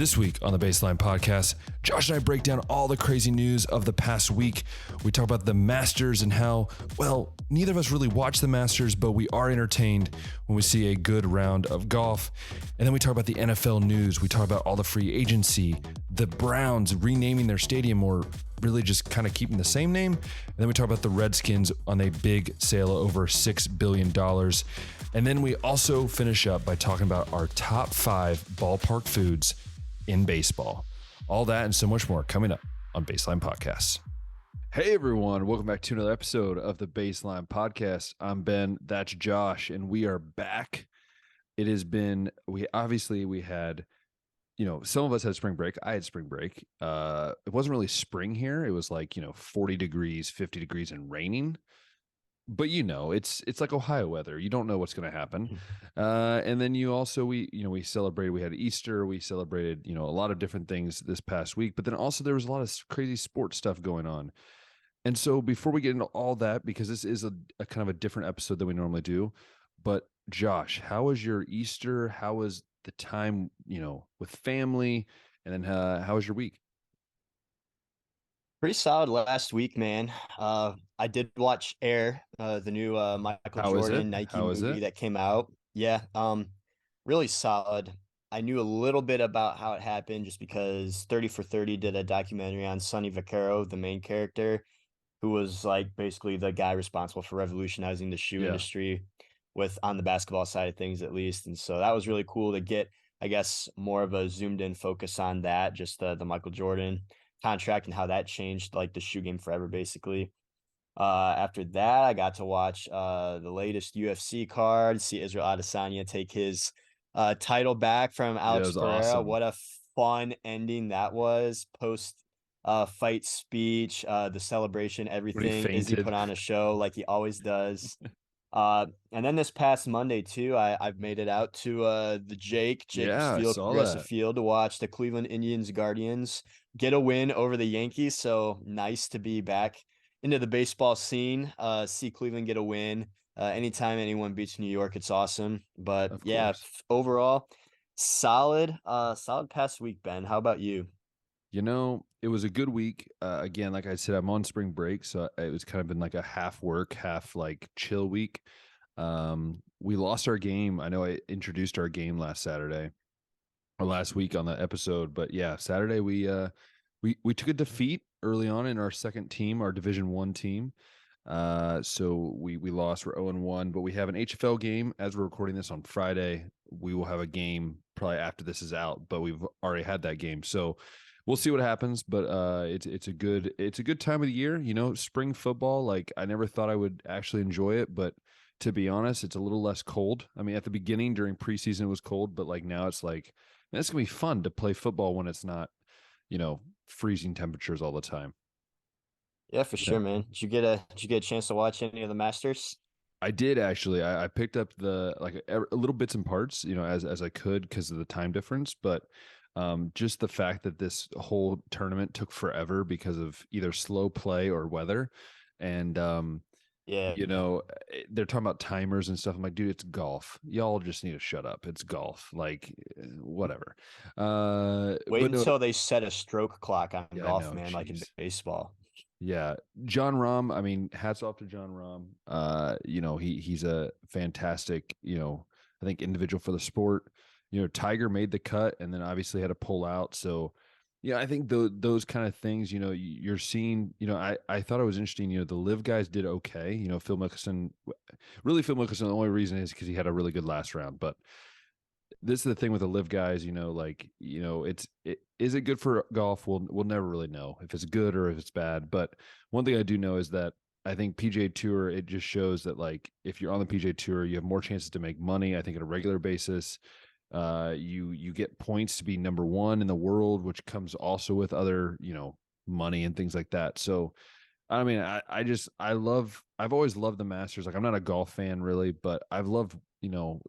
This week on the Baseline Podcast, Josh and I break down all the crazy news of the past week. We talk about the Masters and how, well, neither of us really watch the Masters, but we are entertained when we see a good round of golf. And then we talk about the NFL news. We talk about all the free agency, the Browns renaming their stadium or really just kind of keeping the same name. And then we talk about the Redskins on a big sale of over $6 billion. And then we also finish up by talking about our top 5 ballpark foods in baseball. All that and so much more coming up on Baseline Podcasts. Hey everyone, welcome back to another episode of the Baseline Podcast. I'm Ben, that's Josh, and we are back. It has been, we had, some of us had spring break. I had spring break. It wasn't really spring here. It was like, 40 degrees, 50 degrees and raining. But it's like Ohio weather. You don't know what's going to happen. And then we celebrated, we had Easter, we celebrated, a lot of different things this past week, but then also there was a lot of crazy sports stuff going on. And so before we get into all that, because this is a kind of a different episode than we normally do, but Josh, how was your Easter? How was the time, with family? And then how was your week? Pretty solid last week, man. I did watch Air, the new Michael Jordan Nike movie that came out. Yeah, really solid. I knew a little bit about how it happened just because 30 for 30 did a documentary on Sonny Vaccaro, the main character, who was like basically the guy responsible for revolutionizing the shoe industry on the basketball side of things, at least. And so that was really cool to get, I guess, more of a zoomed in focus on that, just the Michael Jordan contract and how that changed like the shoe game forever, basically. After that, I got to watch the latest UFC card, see Israel Adesanya take his title back from Alex Pereira. Awesome. What a fun ending that was. Post fight speech, the celebration, everything. Izzy put on a show like he always does. And then this past Monday too, I've made it out to the Jacobs Field, Progressive Field, to watch the Cleveland Indians Guardians get a win over the Yankees. So nice to be back into the baseball scene. See Cleveland get a win. Anytime anyone beats New York, it's awesome. But overall, solid past week, Ben. How about you? It was a good week. Again, like I said, I'm on spring break, so it was kind of been like a half work, half like chill week. We lost our game. I know I introduced our game last week on the episode, but yeah, Saturday we took a defeat early on in our second team, our Division I team. So we lost. We're 0-1, but we have an HFL game as we're recording this on Friday. We will have a game probably after this is out, but we've already had that game. So we'll see what happens, but it's a good time of the year, spring football. Like I never thought I would actually enjoy it, but to be honest, it's a little less cold. I mean, at the beginning during preseason it was cold, but like now it's like, man, it's gonna be fun to play football when it's not, freezing temperatures all the time. Yeah, for sure, man. Did you get a chance to watch any of the Masters? I did actually. I picked up a little bits and parts, as I could because of the time difference, but just the fact that this whole tournament took forever because of either slow play or weather. And, they're talking about timers and stuff. I'm like, dude, it's golf. Y'all just need to shut up. It's golf. Like, whatever. Wait until they set a stroke clock on golf, man, geez. like in baseball. Yeah. John Rahm, I mean, hats off to John Rahm. He's a fantastic, I think individual for the sport. Tiger made the cut and then obviously had to pull out. So, yeah, I think those kind of things, you're seeing, I thought it was interesting, the live guys did okay. Phil Mickelson, the only reason is because he had a really good last round. But this is the thing with the live guys, is it good for golf? We'll never really know if it's good or if it's bad. But one thing I do know is that I think PGA Tour, it just shows that like if you're on the PGA Tour, you have more chances to make money. I think on a regular basis. You get points to be number one in the world, which comes also with other, money and things like that. So, I mean, I've always loved the Masters. Like I'm not a golf fan really, but I've loved,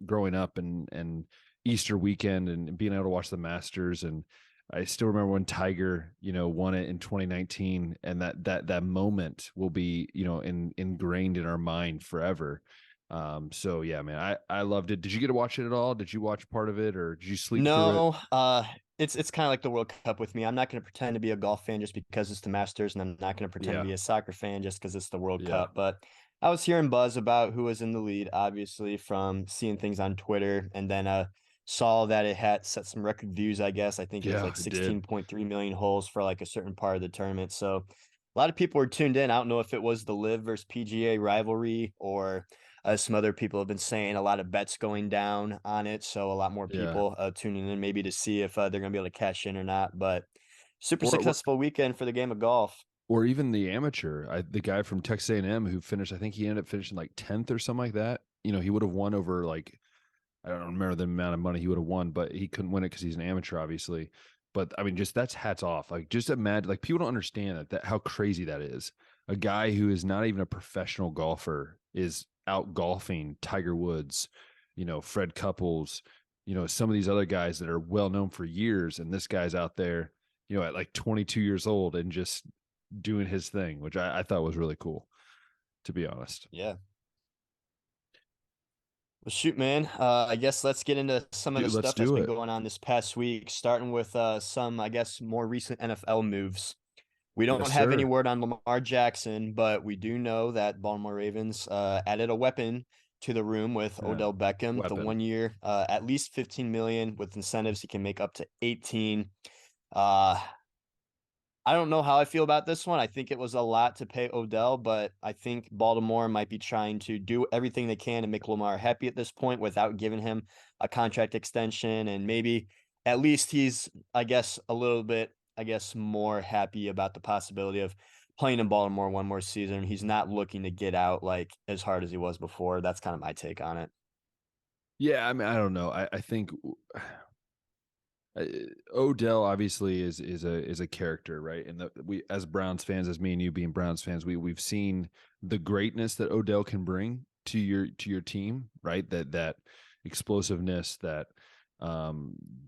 growing up and Easter weekend and being able to watch the Masters. And I still remember when Tiger, won it in 2019 and that moment will be, ingrained in our mind forever. So yeah, man, I loved it. Did you get to watch it at all? Did you watch part of it or did you sleep through it? it's kind of like the World Cup with me. I'm not going to pretend to be a golf fan just because it's the Masters, and I'm not going to pretend to be a soccer fan just because it's the World Cup. But I was hearing buzz about who was in the lead, obviously from seeing things on Twitter, and then saw that it had set some record views. I guess I think it was like 16.3 million holes for like a certain part of the tournament. So a lot of people were tuned in. I don't know if it was the Live versus PGA rivalry or some other people have been saying a lot of bets going down on it. So a lot more people tuning in maybe to see if they're going to be able to cash in or not. But super successful weekend for the game of golf. Or even the amateur, the guy from Texas A&M who finished, I think he ended up finishing like 10th or something like that. You know, he would have won over like, I don't remember the amount of money he would have won, but he couldn't win it because he's an amateur, obviously. But I mean, just that's hats off. Like, just imagine, like, people don't understand that how crazy that is. A guy who is not even a professional golfer is out golfing Tiger Woods, you know, Fred Couples, you know, some of these other guys that are well known for years, and this guy's out there, you know, at like 22 years old and just doing his thing, which I thought was really cool, to be honest. Yeah. Well, shoot, man. I guess let's get into some of the stuff that's been going on this past week, starting with some, I guess, more recent NFL moves. We don't have any word on Lamar Jackson, but we do know that Baltimore Ravens added a weapon to the room with Odell Beckham, the 1 year, at least 15 million with incentives. He can make up to 18. I don't know how I feel about this one. I think it was a lot to pay Odell, but I think Baltimore might be trying to do everything they can to make Lamar happy at this point without giving him a contract extension. And maybe at least he's, I guess, a little bit, more happy about the possibility of playing in Baltimore one more season. He's not looking to get out like as hard as he was before. That's kind of my take on it. Yeah, I mean, I don't know. I think Odell obviously is a character, right? And we, as Browns fans, as me and you being Browns fans, we've seen the greatness that Odell can bring to your team, right? That explosiveness that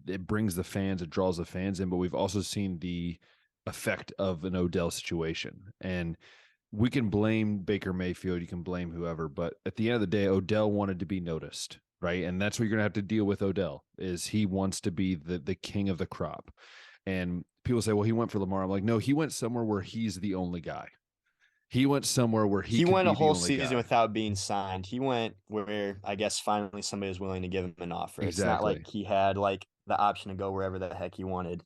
it brings the fans, it draws the fans in. But we've also seen the effect of an Odell situation, and we can blame Baker Mayfield, you can blame whoever, but at the end of the day, Odell wanted to be noticed. Right. And that's what you're going to have to deal with Odell, is he wants to be the king of the crop. And people say, well, he went for Lamar. I'm like, no, he went somewhere where he's the only guy. He went somewhere where he went a whole season without being signed. He went where I guess finally somebody was willing to give him an offer. Exactly. It's not like he had like the option to go wherever the heck he wanted.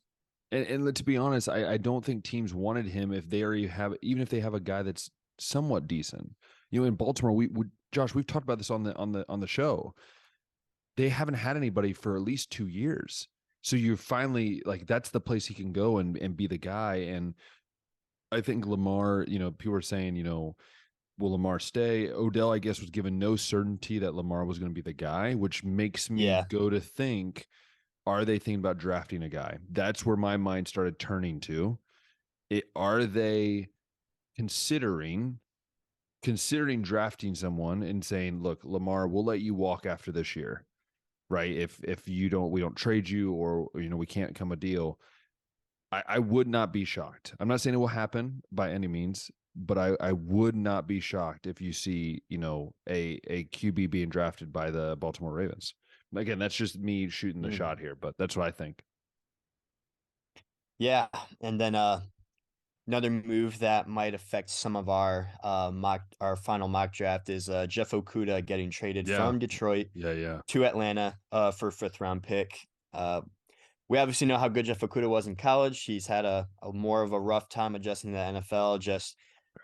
And to be honest, I don't think teams wanted him if they already have, even if they have a guy that's somewhat decent. You know, in Baltimore, Josh, we've talked about this on the show. They haven't had anybody for at least 2 years. So you finally, like, that's the place he can go and be the guy. And I think Lamar, you know, people are saying, you know, will Lamar stay? Odell, I guess, was given no certainty that Lamar was going to be the guy, which makes me go to think, are they thinking about drafting a guy? That's where my mind started turning to. Are they considering drafting someone and saying, look, Lamar, we'll let you walk after this year. Right. If we don't trade you, or, you know, we can't come a deal. I would not be shocked. I'm not saying it will happen by any means, but I would not be shocked if you see, you know, a QB being drafted by the Baltimore Ravens. Again, that's just me shooting the shot here, but that's what I think. Yeah. And then another move that might affect some of our final mock draft is Jeff Okudah getting traded from Detroit to Atlanta for a 5th round pick. We obviously know how good Jeff Okudah was in college. He's had a more of a rough time adjusting to the NFL, just,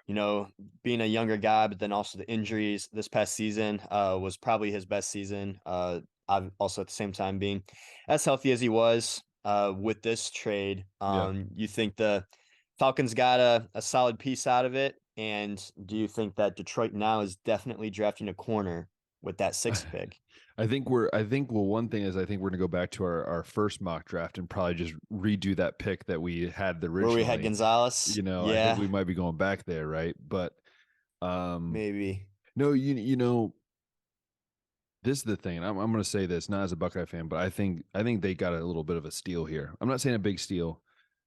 you know, being a younger guy, but then also the injuries this past season was probably his best season. Also at the same time being as healthy as he was with this trade. You think the Falcons got a solid piece out of it? And do you think that Detroit now is definitely drafting a corner with that 6th pick? I think one thing is, I think we're going to go back to our first mock draft and probably just redo that pick that we had originally. Where we had Gonzalez. You know, I think we might be going back there, right? But maybe. No, you know, this is the thing. I'm going to say this, not as a Buckeye fan, but I think they got a little bit of a steal here. I'm not saying a big steal,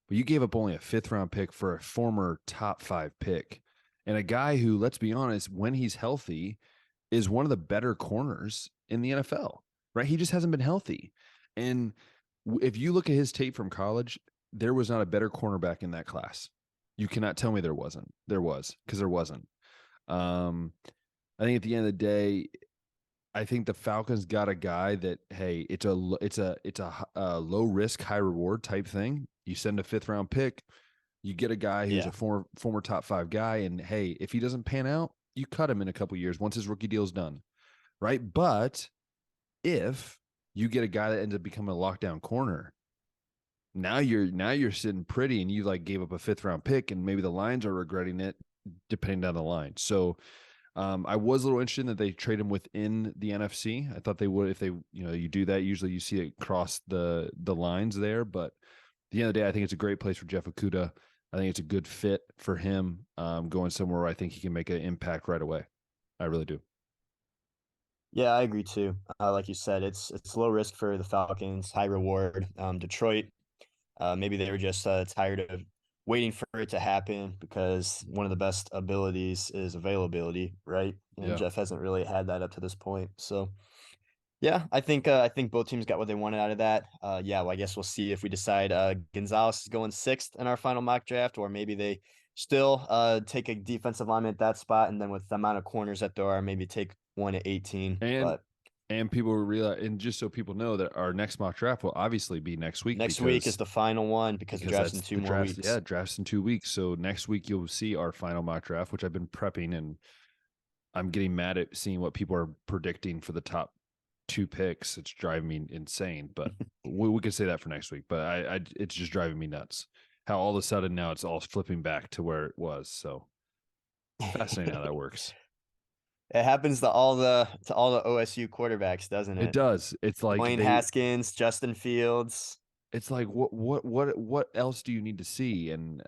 but you gave up only a 5th round pick for a former top 5 pick, and a guy who, let's be honest, when he's healthy, is one of the better corners in the NFL, right? He just hasn't been healthy. And if you look at his tape from college, there was not a better cornerback in that class. You cannot tell me there wasn't. There was, because there wasn't. I think at the end of the day, I think the Falcons got a guy that, hey, it's a low risk, high reward type thing. You send a 5th round pick, you get a guy who's a former top 5 guy, and hey, if he doesn't pan out, you cut him in a couple years once his rookie deal is done, right? But if you get a guy that ends up becoming a lockdown corner, now you're sitting pretty, and you like gave up a 5th round pick, and maybe the Lions are regretting it depending down the line. So I was a little interested in that they trade him within the NFC. I thought they would, if they, you do that. Usually you see it cross the lines there, but at the end of the day, I think it's a great place for Jeff Okudah. I think it's a good fit for him, going somewhere where I think he can make an impact right away. I really do. Yeah, I agree too. Like you said, it's low risk for the Falcons, high reward. Detroit, maybe they were just tired of waiting for it to happen, because one of the best abilities is availability, right? And Jeff hasn't really had that up to this point. So yeah, I think both teams got what they wanted out of that. Well, I guess we'll see if we decide Gonzalez is going 6th in our final mock draft, or maybe they still take a defensive lineman at that spot, and then with the amount of corners that there are, maybe take one at 18. And people will realize, and just so people know, that our next mock draft will obviously be next week. Next week is the final one, because the draft's in 2 more weeks. Yeah, draft's in 2 weeks. So next week you'll see our final mock draft, which I've been prepping, and I'm getting mad at seeing what people are predicting for the top 2 picks. It's driving me insane, but we could say that for next week. But it's just driving me nuts how all of a sudden now it's all flipping back to where it was. So fascinating how that works. It happens to all the OSU quarterbacks, doesn't it? It does. It's like Dwayne Haskins, Justin Fields. It's like what else do you need to see? And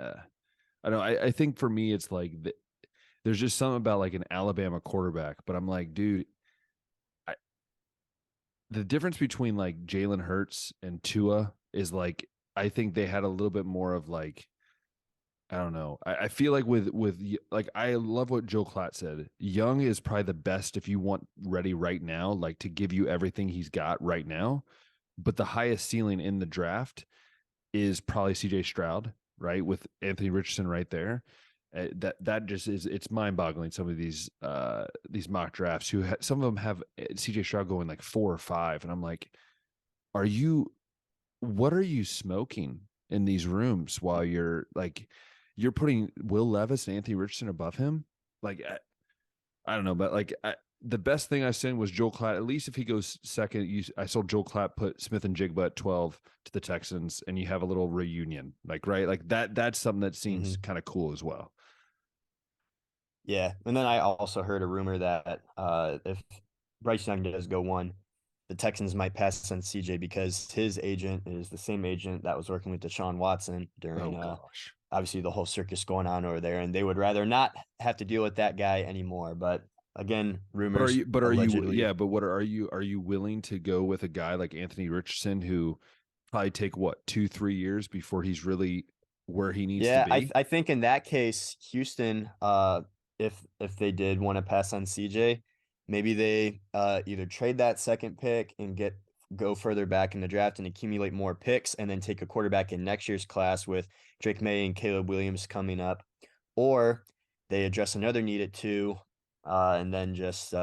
I know I think for me it's like there's just something about like an Alabama quarterback, but I'm like, dude, the difference between like Jalen Hurts and Tua is like, I think they had a little bit more of like, I don't know. I feel like with like, I love what Joe Klatt said. Young is probably the best if you want ready right now, like to give you everything he's got right now. But the highest ceiling in the draft is probably CJ Stroud, right? With Anthony Richardson right there. That just is, it's mind boggling. Some of these mock drafts some of them have CJ Stroud going like 4 or 5. And I'm like, what are you smoking in these rooms while you're putting Will Levis and Anthony Richardson above him? Like, I don't know, but like the best thing I seen was Joel Klatt. At least if he goes second, I saw Joel Klatt put Smith and Jigba at 12 to the Texans, and you have a little reunion, like, right? Like that's something that seems kind of cool as well. Yeah. And then I also heard a rumor that if Bryce Young does go 1, the Texans might pass on CJ because his agent is the same agent that was working with Deshaun Watson during obviously the whole circus going on over there, and they would rather not have to deal with that guy anymore. But again, rumors. But are you willing to go with a guy like Anthony Richardson, who probably take 2-3 years before he's really where he needs to be? Yeah, I think in that case, Houston, if they did want to pass on CJ, maybe they either trade that second pick and go further back in the draft and accumulate more picks, and then take a quarterback in next year's class with Drake May and Caleb Williams coming up, or they address another need at 2, and then just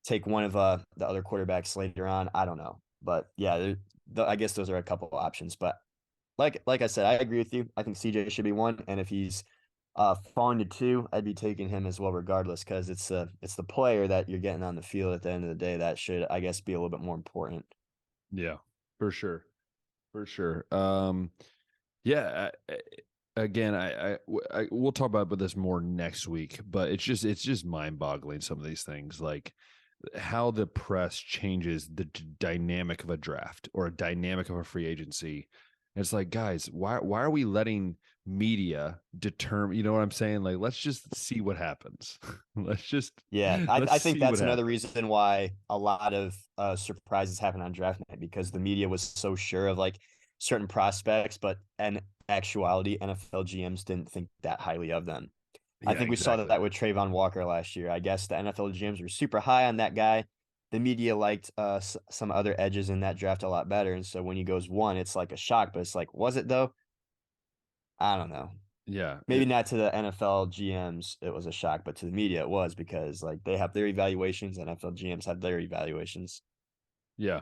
take one of the other quarterbacks later on. I don't know, but yeah, I guess those are a couple of options. But like I said, I agree with you. I think CJ should be 1, and if he's falling to 2, I'd be taking him as well, regardless, because it's the player that you're getting on the field at the end of the day that should, I guess, be a little bit more important. Yeah, for sure. Yeah. Again, we'll talk about this more next week, but it's just mind boggling, some of these things, like how the press changes the dynamic of a draft or a dynamic of a free agency. It's like, guys, why are we letting media determine? You know what I'm saying? Like, let's just see what happens. I think that's another reason why a lot of surprises happen on draft night, because the media was so sure of like certain prospects, but in actuality, NFL GMs didn't think that highly of them. Yeah, I think we saw that with Trayvon Walker last year. I guess the NFL GMs were super high on that guy, the media liked some other edges in that draft a lot better. And so when he goes 1, it's like a shock, but it's like, was it though? I don't know. Yeah. Maybe not to the NFL GMs, it was a shock, but to the media it was because like they have their evaluations, NFL GMs have their evaluations. Yeah.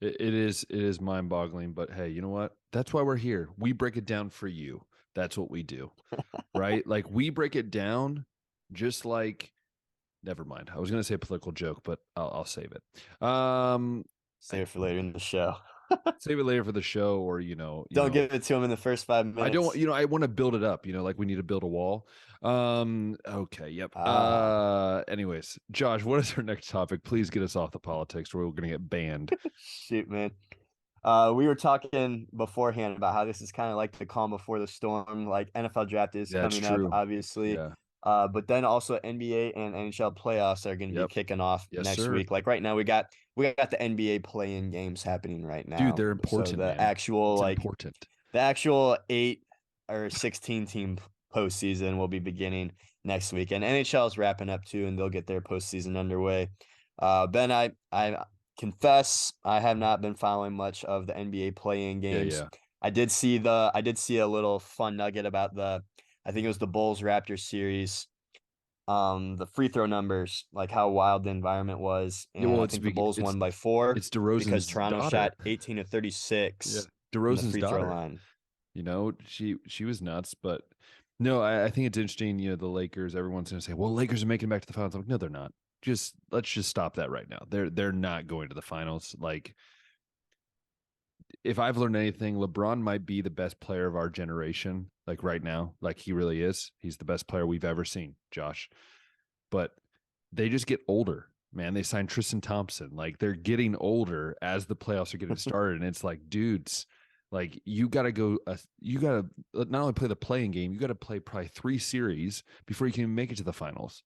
It is mind-boggling, but hey, you know what? That's why we're here. We break it down for you. That's what we do. Right? Like we break it down just like never mind. I was going to say a political joke, but I'll save it. Save it for later in the show. Save it later for the show, or Don't give it to him in the first 5 minutes. I don't. I want to build it up. Like we need to build a wall. Okay. Yep. Anyways, Josh, what is our next topic? Please get us off the politics, or we're going to get banned. Shoot, man. We were talking beforehand about how this is kind of like the calm before the storm. Like NFL draft is coming up, obviously. Yeah. But then also NBA and NHL playoffs are going to be kicking off next week. Like right now, we got the NBA play-in games happening right now. Dude, they're important. So the actual 8 or 16 team postseason will be beginning next week, and NHL is wrapping up too, and they'll get their postseason underway. Ben, I confess I have not been following much of the NBA play-in games. Yeah. I did see a little fun nugget about I think it was the Bulls Raptors series. The free throw numbers, like how wild the environment was. And I think the Bulls won by 4. It's DeRozan's because Toronto daughter shot 18 of 36. Yeah. DeRozan's free daughter. Throw line. She was nuts, but no, I think it's interesting. The Lakers, everyone's going to say, well, Lakers are making it back to the finals. I'm like, no, they're not. Let's just stop that right now. They're not going to the finals. Like, if I've learned anything, LeBron might be the best player of our generation. Like right now, like he really is. He's the best player we've ever seen, Josh. But they just get older, man. They signed Tristan Thompson. Like they're getting older as the playoffs are getting started. And it's like, dudes, like you got to not only play the playing game, you got to play probably 3 series before you can even make it to the finals.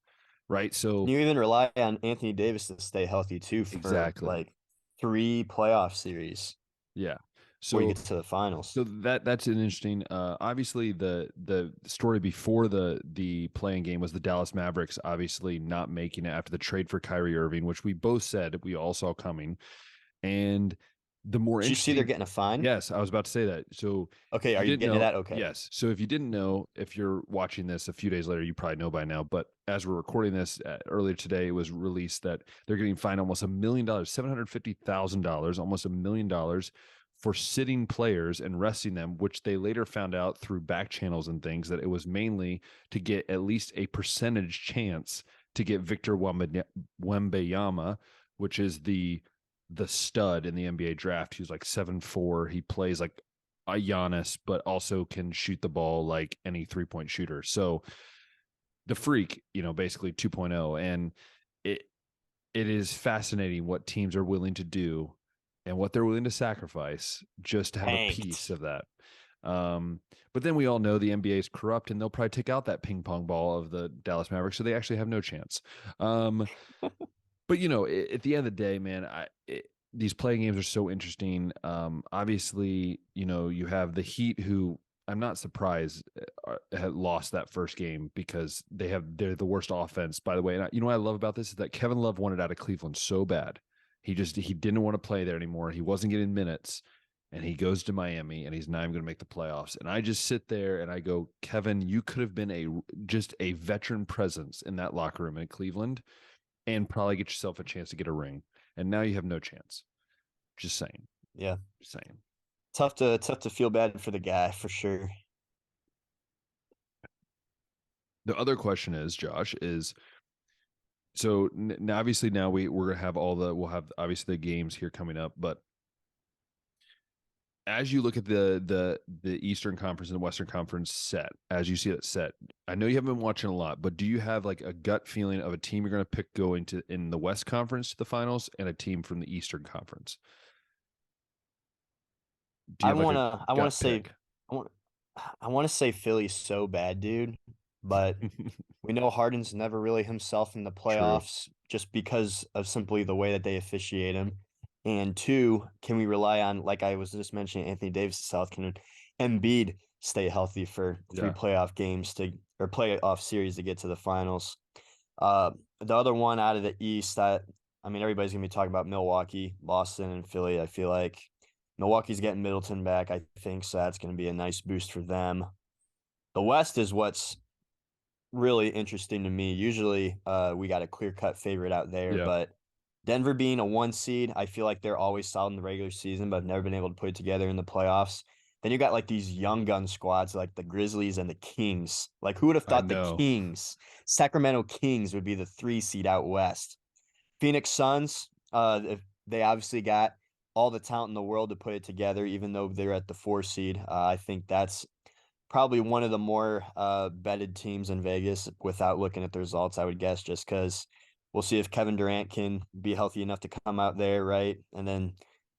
Right. So you even rely on Anthony Davis to stay healthy too for like 3 playoff series. Yeah. So you get to the finals. So that's an interesting. Obviously, the story before the playing game was the Dallas Mavericks obviously not making it after the trade for Kyrie Irving, which we both said we all saw coming. And the more Did you see they're getting a fine? Yes, I was about to say that. So okay, are you getting to that? Okay. Yes. So if you didn't know, if you're watching this a few days later, you probably know by now. But as we're recording this earlier today, it was released that they're getting fined almost $1 million, $750,000, almost $1 million for sitting players and resting them, which they later found out through back channels and things that it was mainly to get at least a percentage chance to get Victor Wembanyama, which is the stud in the NBA draft. He's like 7'4". He plays like a Giannis, but also can shoot the ball like any 3-point shooter. So the freak, basically 2.0. And it is fascinating what teams are willing to do and what they're willing to sacrifice just to have a piece of that. But then we all know the NBA is corrupt, and they'll probably take out that ping pong ball of the Dallas Mavericks, so they actually have no chance. But at the end of the day, man, these playing games are so interesting. Obviously, you have the Heat, who I'm not surprised had lost that first game because they're the worst offense, by the way. And what I love about this is that Kevin Love wanted out of Cleveland so bad. He didn't want to play there anymore. He wasn't getting minutes, and he goes to Miami, and he's not even going to make the playoffs. And I just sit there and I go, Kevin, you could have been just a veteran presence in that locker room in Cleveland and probably get yourself a chance to get a ring. And now you have no chance. Just saying. Yeah. Just saying. Tough to feel bad for the guy, for sure. The other question is, Josh, so now obviously now we're gonna have we'll have obviously the games here coming up, but as you look at the Eastern Conference and the Western Conference set, as you see it set, I know you haven't been watching a lot, but do you have like a gut feeling of a team you're going to pick going to in the West Conference to the finals and a team from the Eastern Conference? I want to say Philly so bad, dude, but we know Harden's never really himself in the playoffs just because of simply the way that they officiate him. And 2, can we rely on, like I was just mentioning, Anthony Davis' health? Can Embiid stay healthy for 3 playoff games or playoff series to get to the finals? The other one out of the East, I I mean, everybody's going to be talking about Milwaukee, Boston, and Philly. I feel like Milwaukee's getting Middleton back, I think, so that's going to be a nice boost for them. The West is what's really interesting to me. Usually, we got a clear-cut favorite out there, but Denver being a 1 seed, I feel like they're always solid in the regular season, but have never been able to put it together in the playoffs. Then you got like these young gun squads like the Grizzlies and the Kings. Like, who would have thought the Kings, Sacramento Kings, would be the 3 seed out west? Phoenix Suns, they obviously got all the talent in the world to put it together, even though they're at the 4 seed. I think that's probably one of the more betted teams in Vegas without looking at the results, I would guess, just because we'll see if Kevin Durant can be healthy enough to come out there, right? And then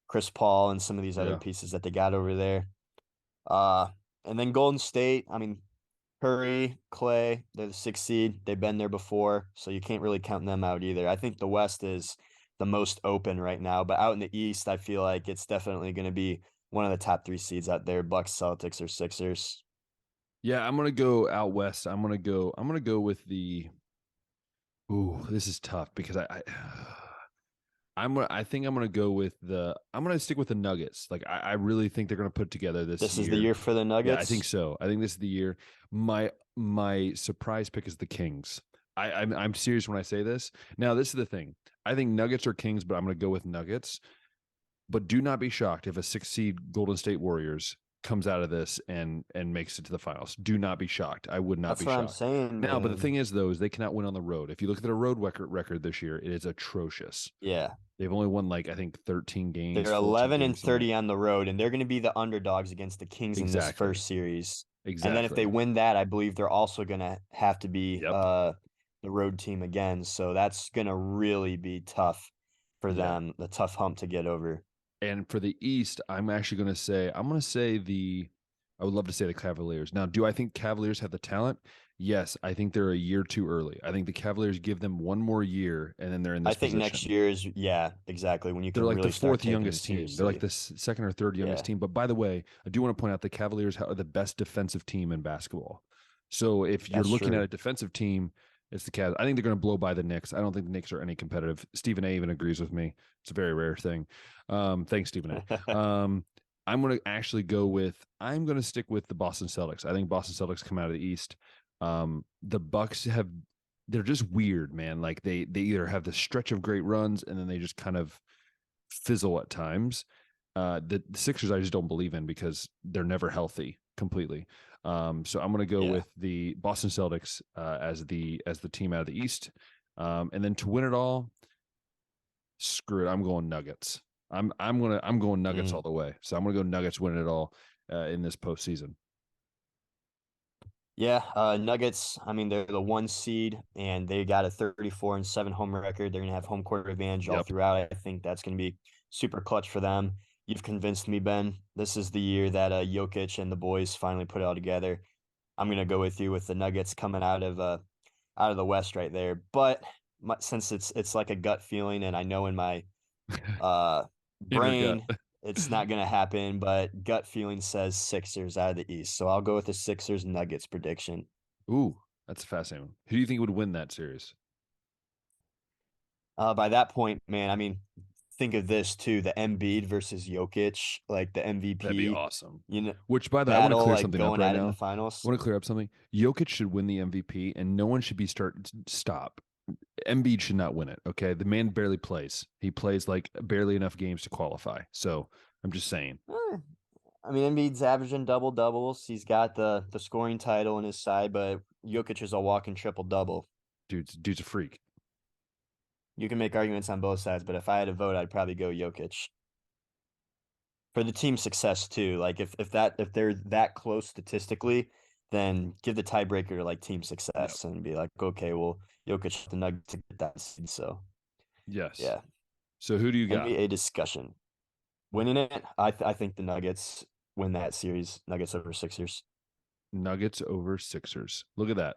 Chris Paul and some of these other pieces that they got over there. And then Golden State, I mean, Curry, Clay, they're the 6th seed. They've been there before, so you can't really count them out either. I think the West is the most open right now, but out in the East, I feel like it's definitely going to be one of the top 3 seeds out there, Bucks, Celtics, or Sixers. Yeah, I'm gonna go out west. I'm gonna go with the. Ooh, this is tough because I think I'm gonna go with the. I'm gonna stick with the Nuggets. Like I really think they're gonna put together this. This year. is the year for the Nuggets. Yeah, I think so. I think this is the year. My surprise pick is the Kings. I'm serious when I say this. Now, this is the thing. I think Nuggets are Kings, but I'm gonna go with Nuggets. But do not be shocked if a 6 seed Golden State Warriors comes out of this and makes it to the finals. Do not be shocked. I would not be shocked. That's what I'm saying. Now, but the thing is, though, is they cannot win on the road. If you look at their road record this year, it is atrocious. Yeah. They've only won, like, I think 13 games. They're 11 and 30 on the road, and they're going to be the underdogs against the Kings in this first series. Exactly. And then if they win that, I believe they're also going to have to be the road team again. So that's going to really be tough for them, the tough hump to get over. And for the East, I'm actually going to say, I would love to say the Cavaliers. Now, do I think Cavaliers have the talent? Yes, I think they're a year too early. I think the Cavaliers give them one more year, and then they're in this position. Next year is, exactly. When you can they're like really the 4th youngest team. They're like the 2nd or 3rd youngest team. But by the way, I do want to point out the Cavaliers are the best defensive team in basketball. So if you're looking at a defensive team, it's the Cavs. I think they're going to blow by the Knicks. I don't think the Knicks are any competitive. Stephen A. even agrees with me. It's a very rare thing. Thanks, Stephen A. I'm going to actually I'm going to stick with the Boston Celtics. I think Boston Celtics come out of the East. The Bucks they're just weird, man. Like they either have this stretch of great runs and then they just kind of fizzle at times. The Sixers I just don't believe in because they're never healthy completely. So I'm going to go with the Boston Celtics as the team out of the East. And then to win it all, screw it. I'm going Nuggets. I'm going Nuggets all the way. So I'm going to go Nuggets winning it all in this postseason. Yeah, Nuggets, I mean, they're the 1 seed, and they got a 34-7 home record. They're going to have home court advantage all throughout. I think that's going to be super clutch for them. You've convinced me, Ben. This is the year that Jokic and the boys finally put it all together. I'm going to go with you with the Nuggets coming out of the West right there. But since it's like a gut feeling, and I know in my brain it's not going to happen, but gut feeling says Sixers out of the East. So I'll go with the Sixers Nuggets prediction. Ooh, that's fascinating. Who do you think would win that series? By that point, man, I mean, think of this too: the Embiid versus Jokic, like the MVP. That'd be awesome. You know, which by the way, I want to clear something up right now. In the finals. I want to clear up something. Jokic should win the MVP, and no one should be stop. Embiid should not win it. Okay, the man barely plays. He plays like barely enough games to qualify. So I'm just saying. I mean, Embiid's averaging double doubles. He's got the scoring title on his side, but Jokic is a walking triple double. Dude's a freak. You can make arguments on both sides, but if I had a vote, I'd probably go Jokic. For the team's success too. Like if they're that close statistically, then give the tiebreaker to like team success and be like, okay, well, Jokic the Nuggets to get that seed. So yes. Yeah. So who do you got? NBA discussion. Winning it, I think the Nuggets win that series. Nuggets over Sixers. Nuggets over Sixers. Look at that.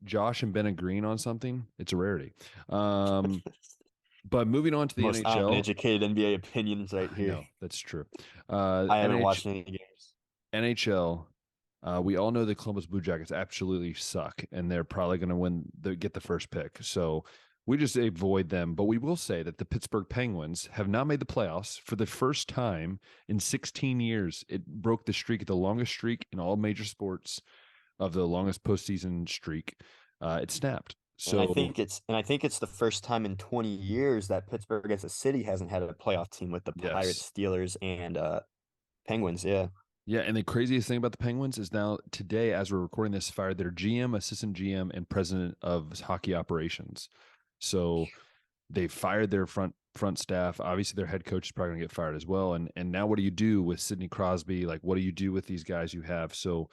Josh and Ben agreeing on something. It's a rarity. But moving on to the most NHL. Uneducated NBA opinions right here. No, that's true. I haven't watched any games. NHL. We all know the Columbus Blue Jackets absolutely suck, and they're probably going to get the first pick. So We just avoid them. But we will say that the Pittsburgh Penguins have not made the playoffs for the first time in 16 years. It broke the streak, the longest streak in all major sports of the longest postseason streak. It snapped. And I So think it's the first time in 20 years that Pittsburgh as a city hasn't had a playoff team with the yes. Pirates, Steelers, and Penguins. Yeah. Yeah, and the craziest thing about the Penguins is now today, as we're recording this, fired their GM, assistant GM, and president of hockey operations. So they fired their front staff. Obviously, their head coach is probably going to get fired as well. And now, what do you do with Sidney Crosby? Like, what do you do with these guys you have? So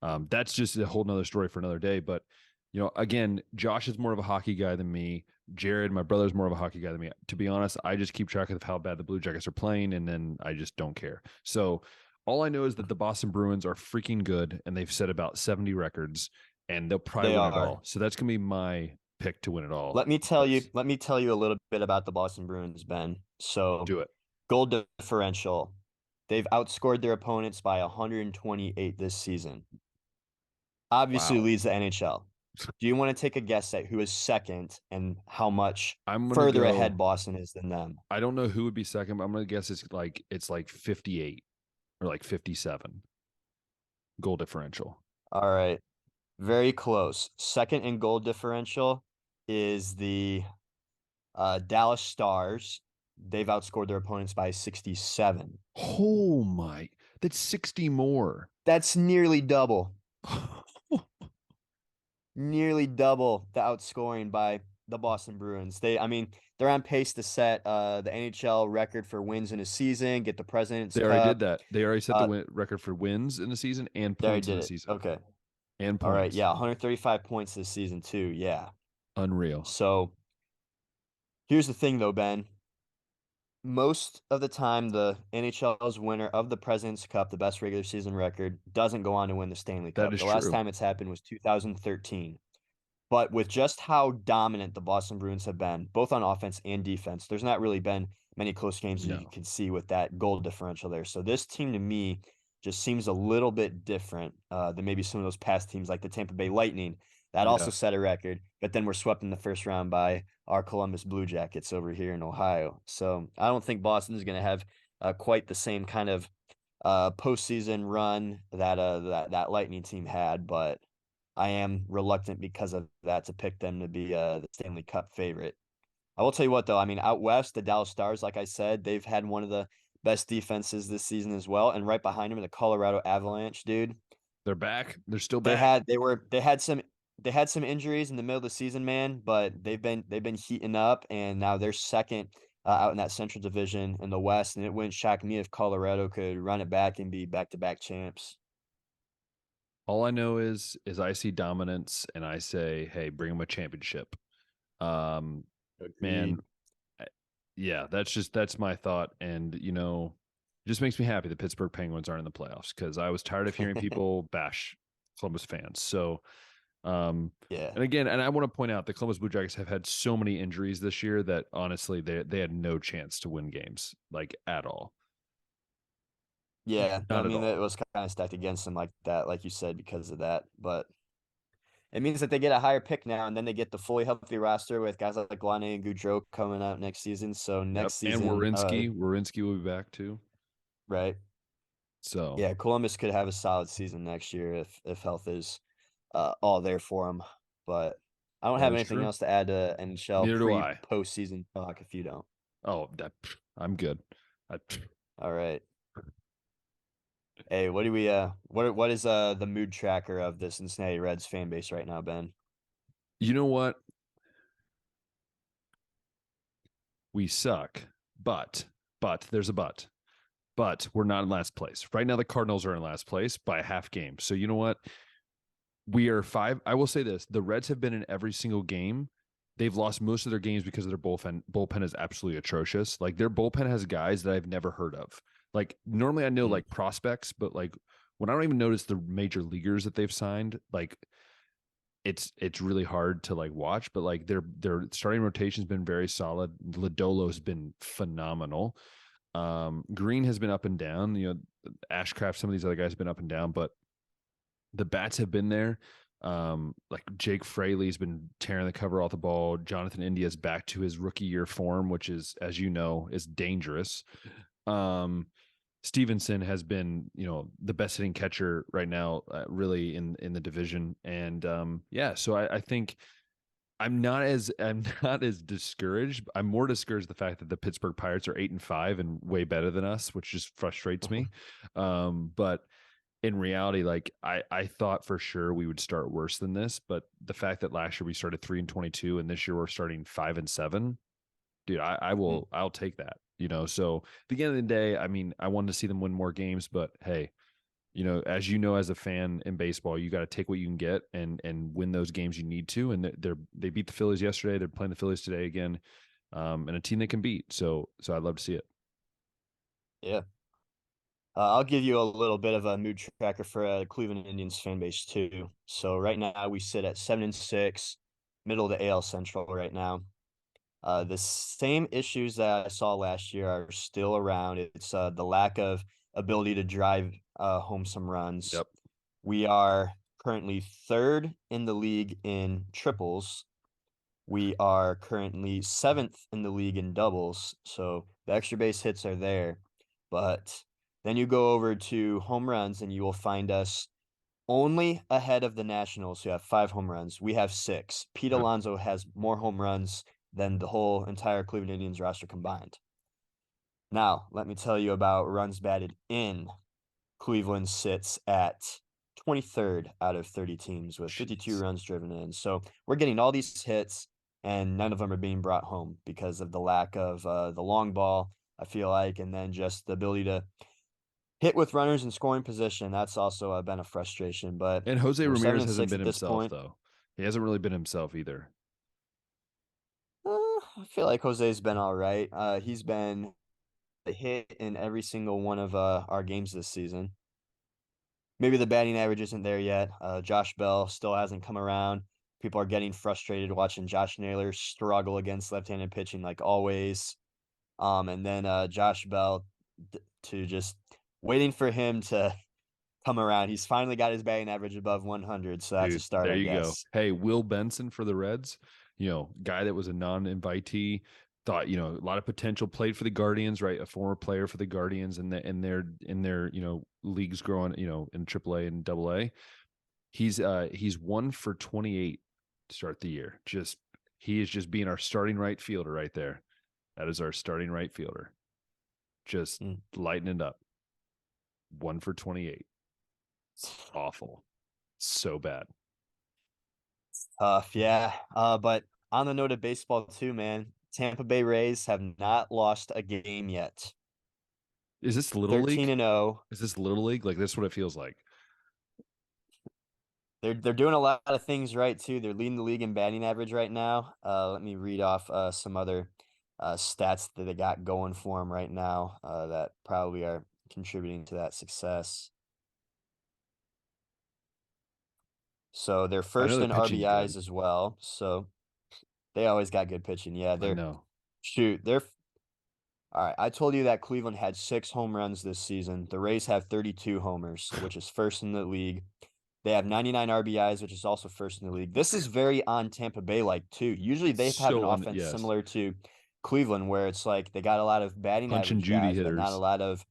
that's just a whole nother story for another day. But again, Josh is more of a hockey guy than me. Jared, my brother, is more of a hockey guy than me. To be honest, I just keep track of how bad the Blue Jackets are playing, and then I just don't care. So all I know is that the Boston Bruins are freaking good, and they've set about 70 records, and they'll probably win it all. So that's gonna be my pick to win it all. Let me tell you a little bit about the Boston Bruins, Ben. So Do it. goal differential. They've outscored their opponents by 128 this season. Obviously leads the NHL. Do you want to take a guess at who is second and how much further ahead Boston is than them? I don't know who would be second, but I'm gonna guess it's like 58 or like 57 goal differential. All right. Very close. Second in goal differential is the Dallas Stars. They've outscored their opponents by 67. Oh my, that's 60 more. That's nearly double. Nearly double the outscoring by the Boston Bruins. They're on pace to set the NHL record for wins in a season, get the President's Cup. They already did that. They already set the record for wins in the season and points in the season. Okay. And points. All right, yeah, 135 points this season too. Yeah. Unreal. So here's the thing though, Ben. Most of the time, the NHL's winner of the President's Cup, the best regular season record, doesn't go on to win the Stanley Cup. The last time it's happened was 2013. But with just how dominant the Boston Bruins have been, both on offense and defense, there's not really been many close games that you can see with that goal differential there. So this team to me just seems a little bit different than maybe some of those past teams like the Tampa Bay Lightning that also set a record, but then we're swept in the first round by our Columbus Blue Jackets over here in Ohio. So I don't think Boston is going to have quite the same kind of postseason run that that Lightning team had, but I am reluctant because of that to pick them to be the Stanley Cup favorite. I will tell you what, though. I mean, out west, the Dallas Stars, like I said, they've had one of the best defenses this season as well. And right behind them, the Colorado Avalanche, dude. They're back. They're still back. They had some injuries in the middle of the season, man, but they've been heating up, and now they're second out in that Central Division in the West. And it wouldn't shock me if Colorado could run it back and be back-to-back champs. All I know is I see dominance, and I say, hey, bring them a championship. Man, yeah, that's my thought, and it just makes me happy the Pittsburgh Penguins aren't in the playoffs because I was tired of hearing people bash Columbus fans. So, and again, and I want to point out the Columbus Blue Jackets have had so many injuries this year that honestly they had no chance to win games like at all. Yeah, I mean, it was kind of stacked against them like that, like you said, because of that. But it means that they get a higher pick now, and then they get the fully healthy roster with guys like Laine and Gaudreau coming out next season. So next season, and Werenski will be back too, right? So yeah, Columbus could have a solid season next year if health is all there for them. But I don't have anything else to add to NHL postseason talk. If you don't, I'm good. All right. Hey, what do we what is the mood tracker of the Cincinnati Reds fan base right now, Ben? You know what? We suck, but there's a but. But we're not in last place. Right now the Cardinals are in last place by a half game. So you know what? We are 5. I will say this, the Reds have been in every single game. They've lost most of their games because of their bullpen is absolutely atrocious. Like their bullpen has guys that I've never heard of. Like normally I know like prospects, but like when I don't even notice the major leaguers that they've signed, like it's really hard to like watch, but like their starting rotation's been very solid. Lodolo's been phenomenal. Green has been up and down, Ashcraft, some of these other guys have been up and down, but the bats have been there. Like Jake Fraley's been tearing the cover off the ball. Jonathan India's back to his rookie year form, which is, as you know, is dangerous. Stevenson has been, the best hitting catcher right now, really in the division. And so I think I'm not as discouraged. I'm more discouraged the fact that the Pittsburgh Pirates are 8-5 and way better than us, which just frustrates me. But in reality, like I thought for sure we would start worse than this, but the fact that last year we started 3-22 and this year we're starting 5-7, dude, I'll take that. So at the end of the day, I mean, I wanted to see them win more games, but hey, as as a fan in baseball, you got to take what you can get and win those games you need to. And they beat the Phillies yesterday. They're playing the Phillies today again, and a team they can beat. So I'd love to see it. Yeah. I'll give you a little bit of a mood tracker for Cleveland Indians fan base too. So right now we sit at 7-6, middle of the AL Central right now. The same issues that I saw last year are still around. It's the lack of ability to drive home some runs. Yep. We are currently third in the league in triples. We are currently seventh in the league in doubles. So the extra base hits are there. But then you go over to home runs and you will find us only ahead of the Nationals, who have 5 home runs. We have 6. Pete Alonso has more home runs than the whole entire Cleveland Indians roster combined. Now, let me tell you about runs batted in. Cleveland sits at 23rd out of 30 teams with 52 runs driven in. So we're getting all these hits, and none of them are being brought home because of the lack of the long ball, I feel like, and then just the ability to hit with runners in scoring position. That's also been a frustration. And Jose Ramirez hasn't been at this himself, point. though. He hasn't really been himself either. I feel like Jose's been all right. He's been a hit in every single one of our games this season. Maybe the batting average isn't there yet. Josh Bell still hasn't come around. People are getting frustrated watching Josh Naylor struggle against left-handed pitching like always. And then Josh Bell to just waiting for him to come around. He's finally got his batting average above 100, so that's a start, there I you guess. Go. Hey, Will Benson for the Reds, guy that was a non-invitee, thought, a lot of potential, played for the Guardians, right? A former player for the Guardians in their leagues growing, in AAA and AA. He's 1 for 28 to start the year. He is just being our starting right fielder right there. That is our starting right fielder. Just lighten it up. 1 for 28. It's awful. So bad. Tough, yeah. But on the note of baseball too, man, Tampa Bay Rays have not lost a game yet. Is this Little League? 13-0. Is this Little League? Like, this is what it feels like. They're doing a lot of things right too. They're leading the league in batting average right now. Let me read off some other stats that they got going for them right now that probably are contributing to that success. So they're first in RBIs as well. So they always got good pitching. Yeah, they're all right. I told you that Cleveland had 6 home runs this season. The Rays have 32 homers, which is first in the league. They have 99 RBIs, which is also first in the league. This is very on Tampa Bay like too. Usually they have an offense similar to Cleveland, where it's like they got a lot of batting average guys, but not a lot of.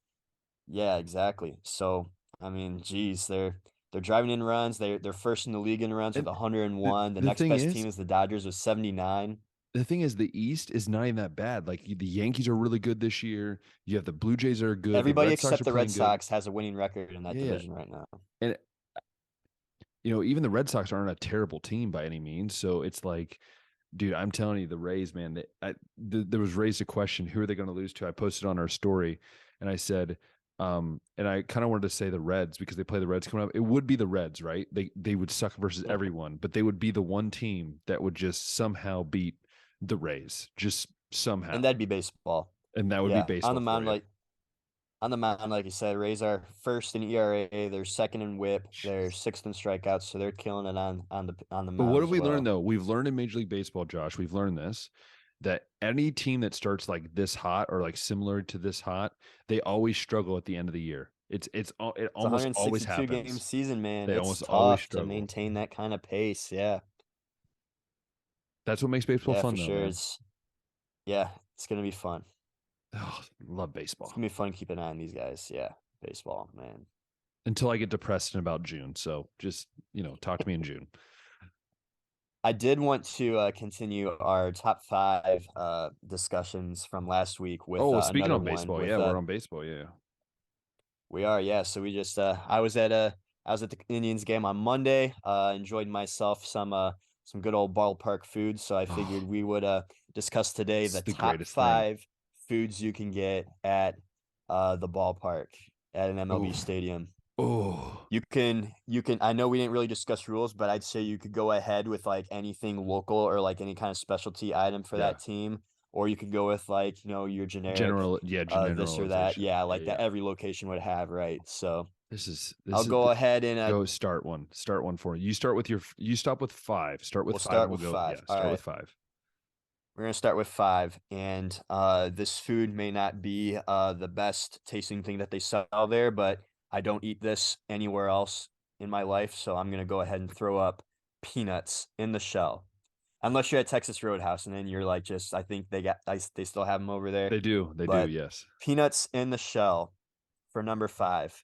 Yeah, exactly. So I mean, geez, they're driving in runs. They're first in the league in runs with 101. The next best team is the Dodgers with 79. The thing is, the East is not even that bad. Like, the Yankees are really good this year. You have the Blue Jays are good. Everybody except the Red Sox has a winning record in that division right now. And even the Red Sox aren't a terrible team by any means. So it's like, dude, I'm telling you, the Rays, man. There was raised a question: who are they going to lose to? I posted on our story, and I said, and I kind of wanted to say the Reds because they play the Reds coming up. It would be the Reds, right? They would suck versus everyone, but they would be the one team that would just somehow beat the Rays, just somehow. And that'd be baseball. And that would be baseball. On the mound, like you said, Rays are first in ERA, they're second in WHIP, they're 6th in strikeouts, so they're killing it on the mound. But what have we learned though? We've learned in Major League Baseball, Josh. We've learned this, that any team that starts like this hot or like similar to this hot, they always struggle at the end of the year. It It's a almost always 162 game happens. season, man. They It's almost always tough to struggle. maintain that kind of pace. Yeah. That's what makes baseball Yeah, for fun, though, sure. man. It's gonna be fun. Oh, love It's baseball gonna be fun keeping an eye on these guys. Yeah, baseball, man. until I get depressed in about June. So just talk to me in June. I did want to continue our top five discussions from last week with Oh, speaking another on one baseball, with yeah, we're on baseball, yeah. we are, yeah. So we just I was at the Indians game on Monday. Enjoyed myself some good old ballpark food. So I figured Oh, we would discuss today it's the the top greatest thing. five foods you can get at the ballpark at an MLB Oh, stadium. oh, You can I know we didn't really discuss rules, but I'd say you could go ahead with like anything local or like any kind of specialty item for yeah. that team, or you could go with like, your generic this or that. Generalization. Yeah, Yeah, like that yeah. every location would have, right? So This I'll is go ahead and go start one. Start one for me. You stop with five. Start with we'll five start and we'll with go. five. Yeah, All start with right. five. We're gonna start with five, and this food may not be the best tasting thing that they sell there, but I don't eat this anywhere else in my life, so I'm gonna go ahead and throw up peanuts in the shell. Unless you're at Texas Roadhouse, and then you're like, just I think they still have them over there, They do. They do. but Yes. peanuts in the shell for number five.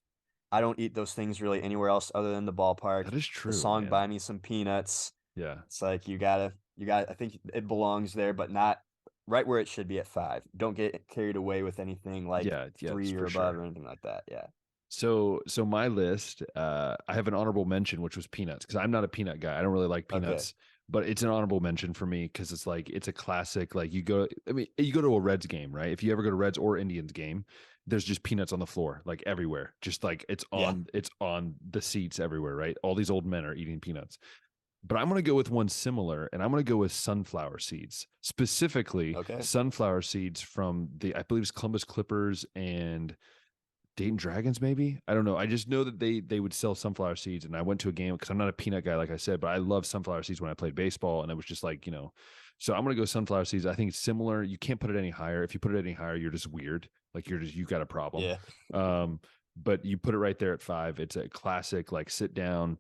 I don't eat those things really anywhere else other than the ballpark. That is The true, song man. "Buy Me Some Peanuts." Yeah. It's like you gotta. I think it belongs there, but not right where it should be at five. Don't get carried away with anything like Yeah. Yes, three or for above sure. or anything like that. Yeah. So my list, I have an honorable mention, which was peanuts, because I'm not a peanut guy. I don't really like Okay. peanuts, but it's an honorable mention for me because it's a classic. Like you go to a Reds game, right? If you ever go to Reds or Indians game, there's just peanuts on the floor, like everywhere. Just like Yeah. it's on the seats everywhere, right? All these old men are eating peanuts. But I'm going to go with one similar, and I'm going to go with sunflower seeds, specifically Okay. sunflower seeds from I believe it's Columbus Clippers and Dayton Dragons, maybe. I don't know. I just know that they would sell sunflower seeds, and I went to a game because I'm not a peanut guy, like I said, but I love sunflower seeds when I played baseball, and it was just like So I'm gonna go sunflower seeds. I think it's similar. You can't put it any higher. If you put it any higher, you're just weird. Like you got a problem. Yeah. But you put it right there at five. It's a classic. Like sit down,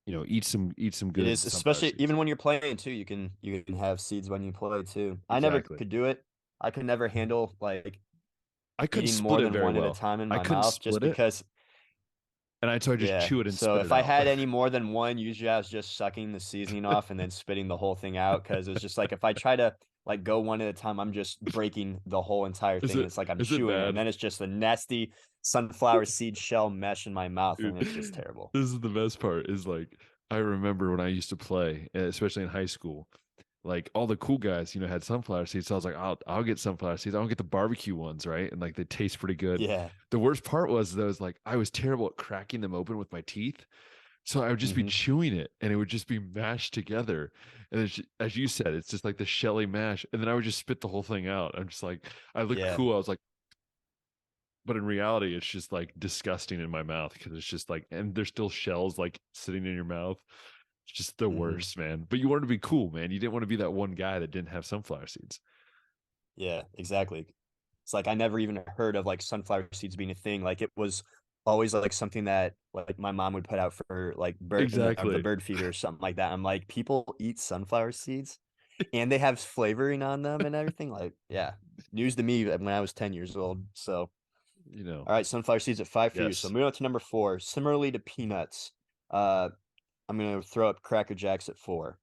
eat some It good is, sunflower especially seeds. even when you're playing too. You can have seeds when you play too. I never Exactly. could do it. I could never handle like I couldn't eating split more it than very one at a well. time in I my couldn't mouth just split it, because. and so I just Yeah. chew it and So spit it if I out. had any more than one, usually I was just sucking the seasoning off and then spitting the whole thing out because it's just like if I try to like go one at a time, I'm just breaking the whole entire Is thing. it It's like I'm is it chewing it, and bad? then it's just a nasty sunflower seed shell mesh in my mouth, Dude, and it's just terrible. this is the best part is like I remember when I used to play, especially in high school, like all the cool guys, had sunflower seeds. So I was like, I'll get sunflower seeds. I'll get the barbecue ones, right? And like they taste pretty good. Yeah. The worst part was though, is like I was terrible at cracking them open with my teeth. So I would just be Hmm. chewing it and it would just be mashed together. And as you said, it's just like the shelly mash. And then I would just spit the whole thing out. I'm just like, I look Yeah. cool. I was like, but in reality, it's just like disgusting in my mouth because it's just like, and there's still shells like sitting in your mouth. It's just the Hmm. worst, man. But you wanted to be cool, man. You didn't want to be that one guy that didn't have sunflower seeds. Yeah. Exactly. It's like I never even heard of like sunflower seeds being a thing. Like it was always like something that like my mom would put out for like the Exactly. bird feeder or something like that. I'm like, people eat sunflower seeds and they have flavoring on them and everything. Like, yeah, news to me when I was 10 years old. So, You know, all right, sunflower seeds at five for you. So yes. moving on to number four. Similarly to peanuts, uh, I'm gonna throw up Cracker Jacks at four.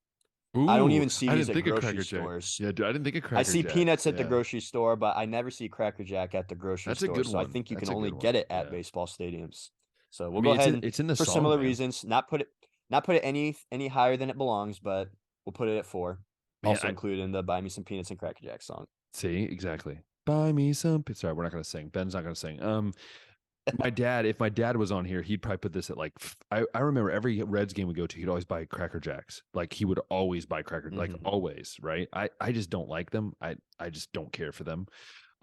I don't Ooh, even see I these didn't at think of grocery Cracker Jack. stores. Yeah, dude, I didn't think of I Cracker see Jack. peanuts at the Yeah, grocery store, but I never see Cracker Jack at the grocery that's a store. good So I one. think you can That's a only good get one. it at Yeah. baseball stadiums. So I we'll go mean, ahead and it's in the for song, similar man. reasons, not put it any higher than it belongs, but we'll put it at four. Man, Also I included in the Buy Me Some Peanuts and Cracker Jack song. see exactly. Buy me some. Sorry, we're not gonna sing. Ben's not gonna sing. If my dad was on here, he'd probably put this at like I remember every Reds game we go to, he'd always buy Cracker Jacks. Like he would always buy like Hmm. always, right? I just don't like them. I just don't care for them.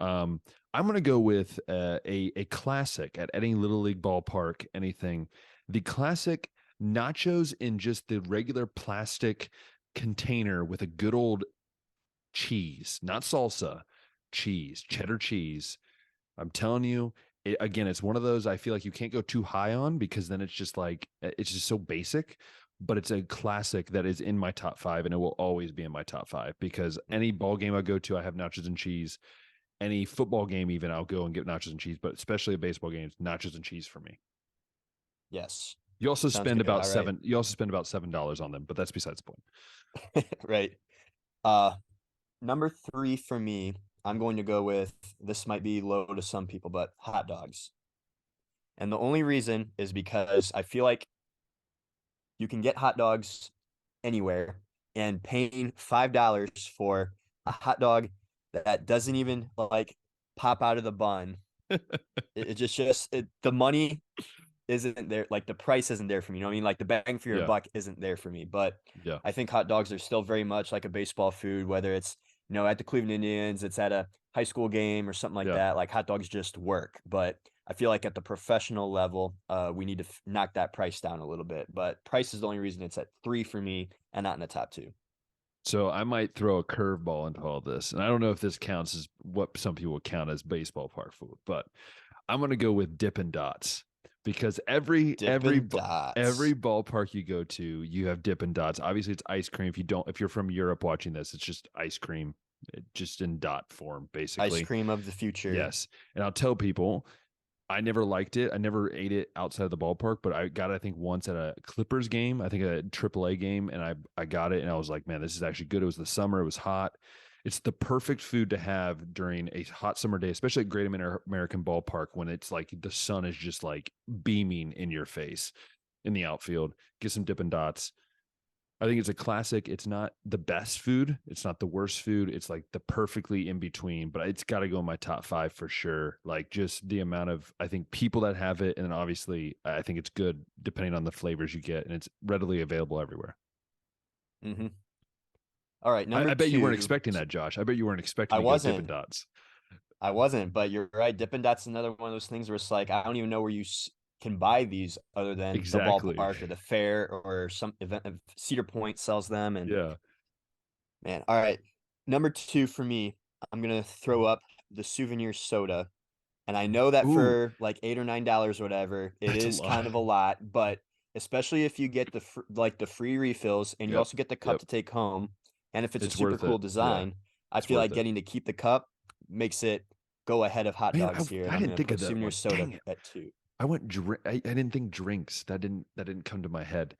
I'm gonna go with a classic at any little league ballpark, anything. The classic nachos in just the regular plastic container with a good old cheese, not salsa, cheese, cheddar cheese. I'm telling you, again, it's one of those I feel like you can't go too high on, because then it's just so basic, but it's a classic that is in my top 5, and it will always be in my top 5, because any ball game I go to, I have nachos and cheese. Any football game, even, I'll go and get nachos and cheese, but especially a baseball game, nachos and cheese for me. Yes. You also spend about $7 on them, but that's besides the point. Right. Number 3 for me, I'm going to go with, this might be low to some people, but hot dogs. And the only reason is because I feel like you can get hot dogs anywhere, and paying $5 for a hot dog that doesn't even like pop out of the bun. The money isn't there. Like, the price isn't there for me. You know what I mean? Like, the bang for your buck isn't there for me. But I think hot dogs are still very much like a baseball food, whether it's, at the Cleveland Indians, it's at a high school game or something like that. Like, hot dogs just work. But I feel like at the professional level, we need to knock that price down a little bit. But price is the only reason it's at 3 for me and not in the top 2. So I might throw a curveball into all this, and I don't know if this counts as what some people would count as baseball park food, but I'm going to go with Dippin' Dots, because every ballpark you go to, you have Dippin' Dots. Obviously, it's ice cream. If you're from Europe watching this, it's just ice cream, just in dot form, basically. Ice cream of the future. Yes, and I'll tell people, I never liked it. I never ate it outside of the ballpark, but I got it, I think, once at a Clippers game, I think a AAA game, and I got it, and I was like, man, this is actually good. It was the summer. It was hot. It's the perfect food to have during a hot summer day, especially at Great American Ballpark, when it's like the sun is just like beaming in your face in the outfield. Get some Dippin' Dots. I think it's a classic. It's not the best food. It's not the worst food. It's like the perfectly in between, but it's got to go in my top 5 for sure. Like, just the amount of, I think, people that have it. And then obviously I think it's good depending on the flavors you get, and it's readily available everywhere. Mm-hmm. All right. Number 2. I bet you weren't expecting that, Josh. I bet you weren't expecting to go Dippin' Dots. I wasn't, but you're right. Dippin' Dots is another one of those things where it's like, I don't even know where you can buy these other than the ballpark or the fair or some event. Cedar Point sells them. And man, all right. Number 2 for me, I'm going to throw up the souvenir soda. And I know that for like $8 or $9 or whatever, it is kind of a lot, but especially if you get the free refills, and you also get the cup to take home. And if it's a super cool design, I feel like getting to keep the cup makes it go ahead of hot dogs here. I didn't think of that souvenir soda at 2. I didn't think drinks. That didn't come to my head.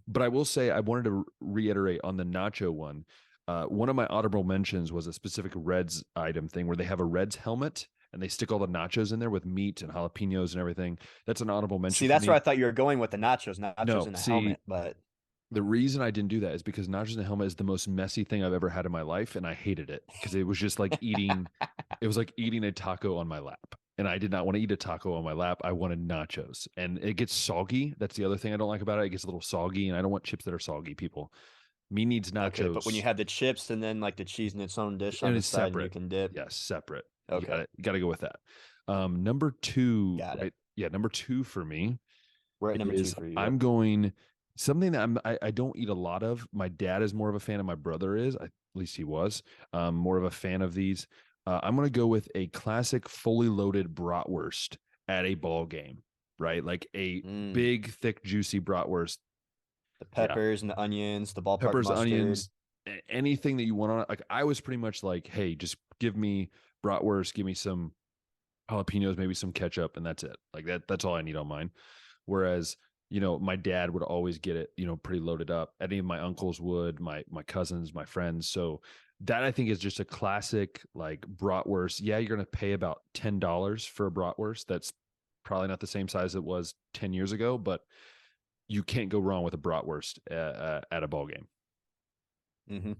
But I will say, I wanted to reiterate on the nacho one. One of my honorable mentions was a specific Reds item thing where they have a Reds helmet and they stick all the nachos in there with meat and jalapenos and everything. That's an honorable mention. See, that's where I thought you were going with the nachos in the helmet. But the reason I didn't do that is because nachos in the helmet is the most messy thing I've ever had in my life, and I hated it because it was just like eating. It was like eating a taco on my lap, and I did not want to eat a taco on my lap. I wanted nachos, and it gets soggy. That's the other thing I don't like about it. It gets a little soggy, and I don't want chips that are soggy. People, me needs nachos. Okay, but when you have the chips and then like the cheese in its own dish on the side, and you can dip. Yes, separate. Okay, you got to go with that. Number 2. Right? Yeah, number 2 for me. We're at number 2 for you. I'm going something that I don't eat a lot of. My dad is more of a fan, and my brother is. At least he was more of a fan of these. I'm going to go with a classic fully loaded bratwurst at a ball game, right? Like a big, thick, juicy bratwurst. The peppers and the onions, the ballpark mustard. Onions, anything that you want on it. Like, I was pretty much like, hey, just give me bratwurst, give me some jalapenos, maybe some ketchup, and that's it. Like that's all I need on mine. Whereas, my dad would always get it, pretty loaded up. Any of my uncles would, my cousins, my friends. So that, I think, is just a classic, like, bratwurst. Yeah, you're going to pay about $10 for a bratwurst. That's probably not the same size it was 10 years ago, but you can't go wrong with a bratwurst at a ball game. Mm-hmm.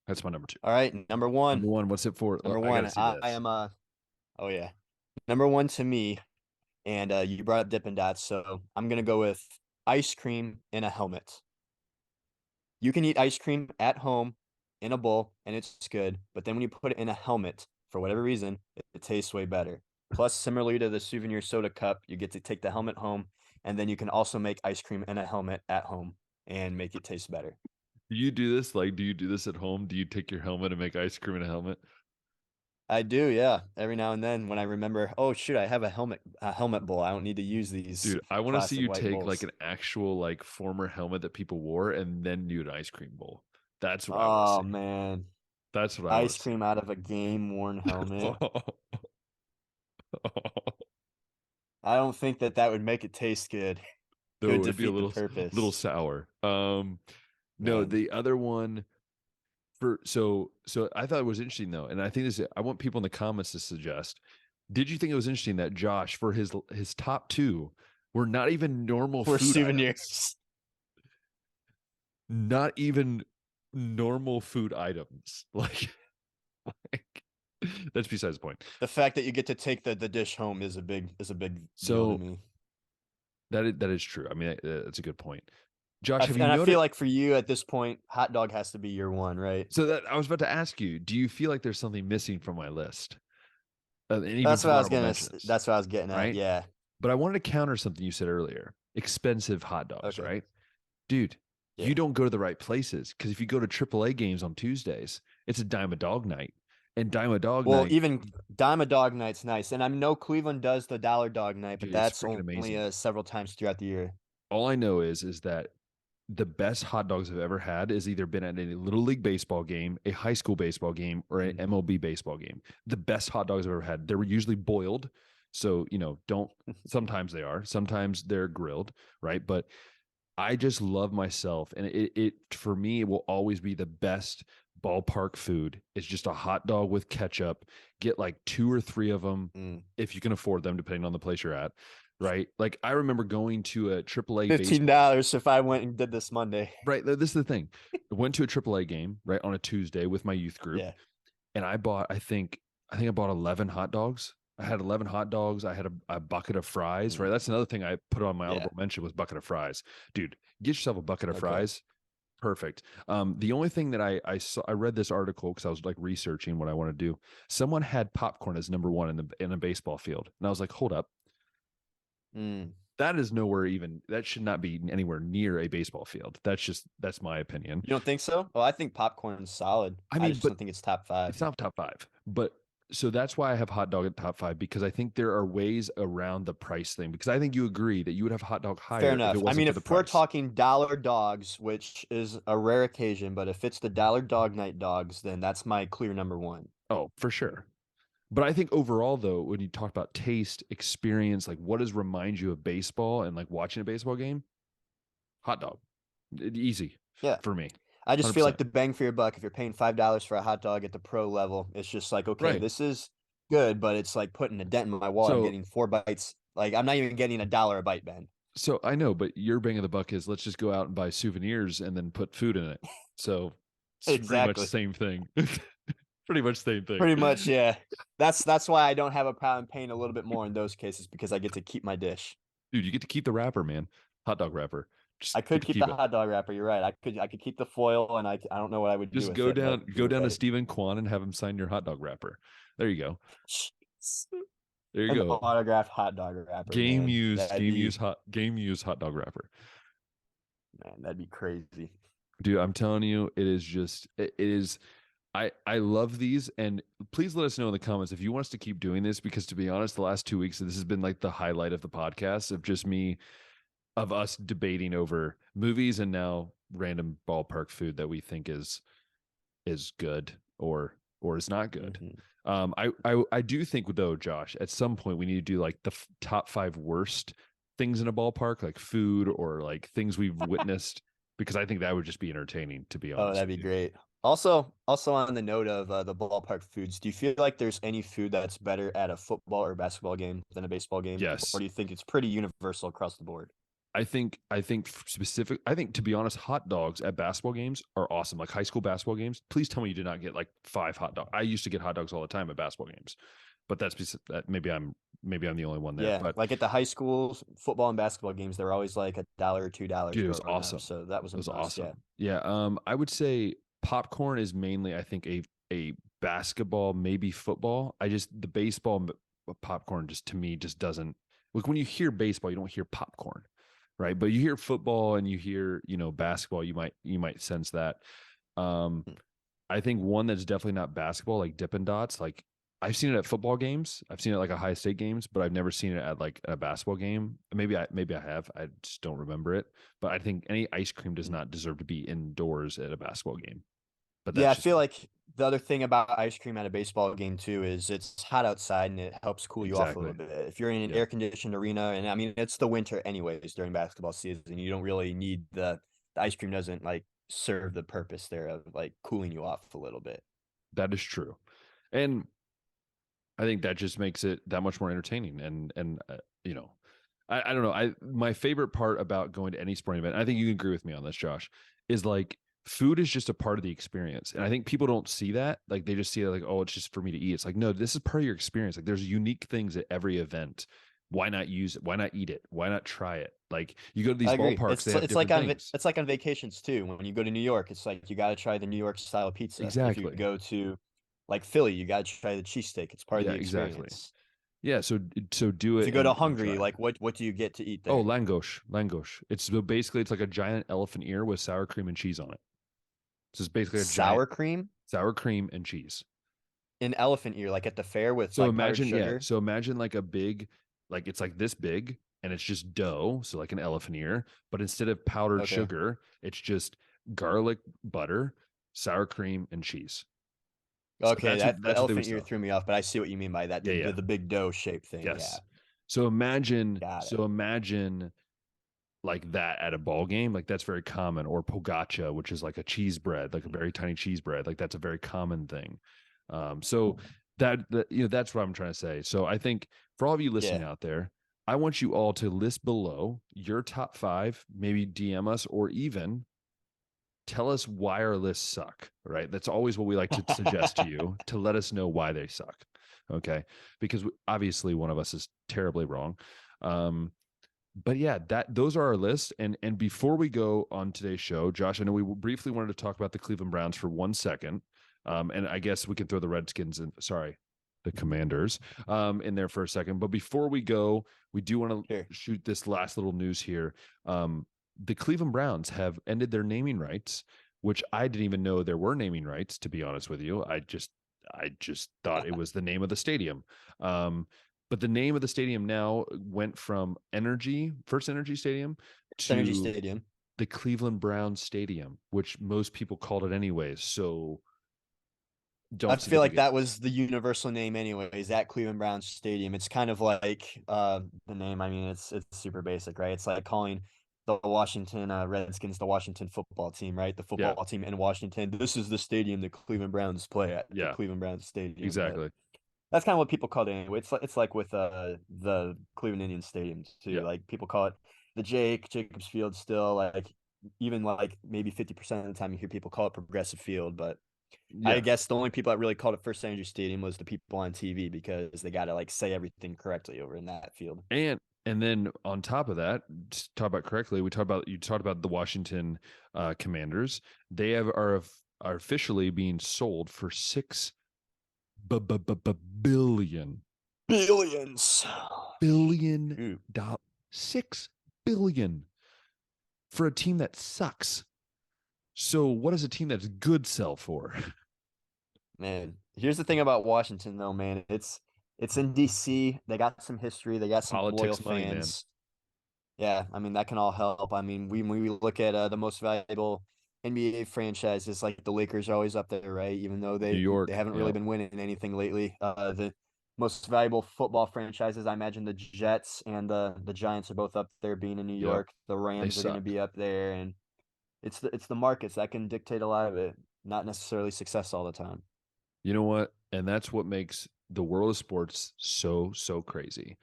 That's my number 2. All right, number 1. Number 1, what's it for? Number 1, I am oh yeah. Number 1 to me, and you brought up Dippin' Dots, so I'm going to go with ice cream in a helmet. You can eat ice cream at home in a bowl, and it's good, but then when you put it in a helmet, for whatever reason, it tastes way better. Plus, similarly to the souvenir soda cup, you get to take the helmet home, and then you can also make ice cream in a helmet at home and make it taste better. Do you do this? Like, do you do this at home? Do you take your helmet and make ice cream in a helmet? I do, yeah. Every now and then when I remember, oh shoot, I have a helmet bowl. I don't need to use these Dude, I want to see plastic you white take like bowls. an actual like former helmet that people wore and then do an ice cream bowl. That's what I want to Oh see. man. That's what I want Ice to see. cream out of a game worn helmet. I don't think that would make it taste good. It would Though it'd be a defeat the little purpose. sour. No, Man. the other one for so I thought it was interesting though, and I think this I want people in the comments to suggest. Did you think it was interesting that Josh for his top two were not even normal For food items? souvenirs. Not even normal food items. Like that's besides the point. The fact that you get to take the dish home is a big deal to So me. that is true. I mean, that's a good point. Josh, have you And I feel noticed? like for you at this point, hot dog has to be your one, right? So that I was about to ask you, do you feel like there's something missing from my list? And even That's what for I was honorable gonna. mentions, That's what I was getting at. right? Yeah. But I wanted to counter something you said earlier. Expensive hot dogs, Okay. right? Dude, you Yeah. don't go to the right places because if you go to AAA games on Tuesdays, it's a dime a dog night. And dime a dog Well, night, even Dime a Dog Night's nice, and I know Cleveland does the Dollar Dog Night, but dude, it's that's freaking only amazing. several times throughout the year. All I know is that the best hot dogs I've ever had is either been at a little league baseball game, a high school baseball game, or an MLB baseball game. The best hot dogs I've ever had. They were usually boiled. So, don't sometimes they are, sometimes they're grilled, right? But I just love myself. And it for me, it will always be the best ballpark food. It's just a hot dog with ketchup. Get like two or three of them Mm. if you can afford them, depending on the place you're at. Right. Like I remember going to a AAA baseball. $15 if I went and did this Monday. Right. This is the thing. I went to a AAA game, right, on a Tuesday with my youth group. Yeah. And I think I bought 11 hot dogs. I had 11 hot dogs. I had a bucket of fries, right? That's another thing I put on my Yeah. honorable mention was bucket of fries. Dude, get yourself a bucket of Okay. fries. Perfect. The only thing that I saw, I read this article because I was like researching what I want to do. Someone had popcorn as number one in a baseball field. And I was like, hold up. Mm. That is nowhere even, that should not be anywhere near a baseball field. That's my opinion. You don't think so? Well, I think popcorn's solid. I I mean, just but don't think it's top 5. it's not top five, but so that's why I have hot dog at top five because I think there are ways around the price thing. Because I think you agree that you would have hot dog Fair higher if it enough. I wasn't mean, for the if we're price. talking dollar dogs, which is a rare occasion, but if it's the Dollar Dog Night dogs, then that's my clear number one. Oh, for sure. But I think overall, though, when you talk about taste, experience, like what does remind you of baseball and like watching a baseball game, hot dog, easy Yeah. for me. I just feel 100%. like the bang for your buck, if you're paying $5 for a hot dog at the pro level, it's just like, okay, Right. this is good, but it's like putting a dent in my wall. I'm So, getting 4 bites. Like I'm not even getting $1 a bite, Ben. so I know, but your bang of the buck is let's just go out and buy souvenirs and then put food in it. So it's pretty much the Exactly. same thing. Pretty much the same thing. Pretty much, yeah. That's why I don't have a problem paying a little bit more in those cases because I get to keep my dish. Dude, you get to keep the wrapper, man. Hot dog wrapper. Just I get could to keep the keep it. hot dog wrapper. You're right. I could keep the foil, and I don't know what I would do Just with it, but go you're down to right. Stephen Kwan and have him sign your hot dog wrapper. There you go. There you An go. autographed hot dog wrapper, man. Game use hot dog wrapper. Man, that'd be crazy. Dude, I'm telling you, it is I love these, and please let us know in the comments if you want us to keep doing this because to be honest, the last 2 weeks this has been like the highlight of the podcast of us debating over movies and now random ballpark food that we think is good or is not good. I do think though, Josh, at some point we need to do like the top 5 worst things in a ballpark, like food or like things we've witnessed, because I think that would just be entertaining, to be Oh, honest that'd with be you. great. Also on the note of the ballpark foods, do you feel like there's any food that's better at a football or basketball game than a baseball game, or Yes. do you think it's pretty universal across the board? I think to be honest, hot dogs at basketball games are awesome. Like high school basketball games. Please tell me you did not get like 5 hot dogs. I used to get hot dogs all the time at basketball games, but that maybe I'm the only one there. Yeah, But like at the high school football and basketball games, they're always like $1 or $2 dude, it was growing up. awesome. So that was It a was must. Yeah. awesome. Yeah. I would say popcorn is mainly, I think, a basketball, maybe football. The baseball popcorn just to me just doesn't like when you hear baseball, you don't hear popcorn, right? But you hear football and you hear, basketball, you might sense that. Hmm. I think one that's definitely not basketball, like Dippin' Dots, like I've seen it at football games. I've seen it like Ohio State games, but I've never seen it at like a basketball game. Maybe I have. I just don't remember it. But I think any ice cream does not deserve to be indoors at a basketball game. But Yeah, that's I just feel like the other thing about ice cream at a baseball game too is it's hot outside and it helps cool you off a exactly. little bit. If you're in an Yeah. air conditioned arena, and I mean it's the winter anyways during basketball season, you don't really need the ice cream doesn't like serve the purpose there of like cooling you off a little bit. That is true. And I think that just makes it that much more entertaining. And you know, I don't know. My favorite part about going to any sporting event, and I think you can agree with me on this, Josh, is like food is just a part of the experience. And I think people don't see that. Like they just see it like, oh, it's just for me to eat. It's like, no, this is part of your experience. Like there's unique things at every event. Why not use it? Why not eat it? Why not try it? Like you go to these I agree. ballparks, they have It's like different things. it's like on vacations too. When you go to New York, it's like you got to try the New York style pizza. If you Exactly. go to like Philly, you got to try the cheesesteak. It's part of Yeah, the exactly. experience. Yeah, so do If you it go to and Hungary, try. like what do you get to eat Oh, there? langosh. It's so basically it's like a giant elephant ear with sour cream and cheese on it. So it's basically a giant Sour cream? sour cream and cheese. An elephant ear, like at the fair with So like powdered imagine, yeah. sugar. So imagine like a big, like it's like this big, and it's just dough. So like an elephant ear, but instead of powdered Okay. sugar, it's just garlic, butter, sour cream, and cheese. So Okay, the that's what they would elephant ear sell. threw me off, but I see what you mean by that. Yeah, yeah. The big dough shape thing. Yeah. Yes. So imagine, Got it. so imagine like that at a ball game, like that's very common. Or pogacha, which is like a cheese bread, like a very tiny cheese bread, like that's a very common thing. So that you know that's what I'm trying to say. So I think for all of you listening Yeah. out there, I want you all to list below your top 5, maybe DM us or even tell us why our lists suck. Right? That's always what we like to suggest to you, to let us know why they suck. Okay, because obviously one of us is terribly wrong. Um, but yeah, that those are our lists. And before we go on today's show, Josh, I know we briefly wanted to talk about the Cleveland Browns for 1 second. And I guess we can throw the Redskins in, sorry, the Commanders in there for a second. But before we go, we do want to Sure. shoot this last little news here. The Cleveland Browns have ended their naming rights, which I didn't even know there were naming rights, to be honest with you. I just thought it was the name of the stadium. But the name of the stadium now went from First Energy Stadium, Energy to Stadium. the Cleveland Browns Stadium, which most people called it anyways. So I don't see the feel like big. that was the universal name anyways, at Cleveland Browns Stadium. It's kind of like the name, I mean, it's super basic, right? It's like calling the Washington Redskins the Washington football team, right? The Yeah, football team in Washington. This is the stadium the Cleveland Browns play at, the yeah, Cleveland Browns Stadium. But exactly. that's kind of what people call it anyway. It's like with the Cleveland Indians Stadium too. Yeah, Like people call it the Jacobs Field still, like even like maybe 50% of the time you hear people call it Progressive Field, but I yeah. guess the only people that really called it First Energy Stadium was the people on TV because they got to like say everything correctly over in that field. And then on top of that, to talk about correctly, you talked about the Washington Commanders. They are officially being sold for billion Billions. billion Ooh, dollars, 6 billion for a team that sucks. So what does a team that's good sell for? man. Here's the thing about Washington though, man. It's in DC. They got some history. They got some loyal Politics money, man. fans. Yeah, I mean that can all help. I mean, we look at the most valuable NBA franchises, like the Lakers are always up there, right? Even though New they York, haven't really yeah. been winning anything lately. The most valuable football franchises, I imagine the Jets and the Giants are both up there, being in New Yep. York. The They Rams are going to suck. be up there, and it's the markets that can dictate a lot of it, not necessarily success all the time. You know what? And that's what makes the world of sports so crazy.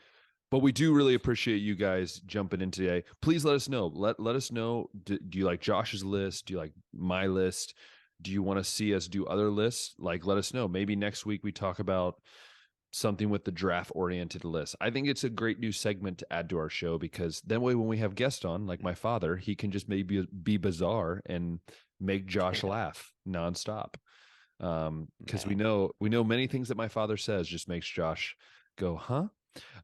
But we do really appreciate you guys jumping in today. Please let us know. Let us know. Do you like Josh's list? Do you like my list? Do you want to see us do other lists? Like, let us know. Maybe next week we talk about something with the draft oriented list. I think it's a great new segment to add to our show, because then when we have guests on, like my father, he can just maybe be bizarre and make Josh laugh nonstop. Because we Man. know many things that my father says just makes Josh go, huh?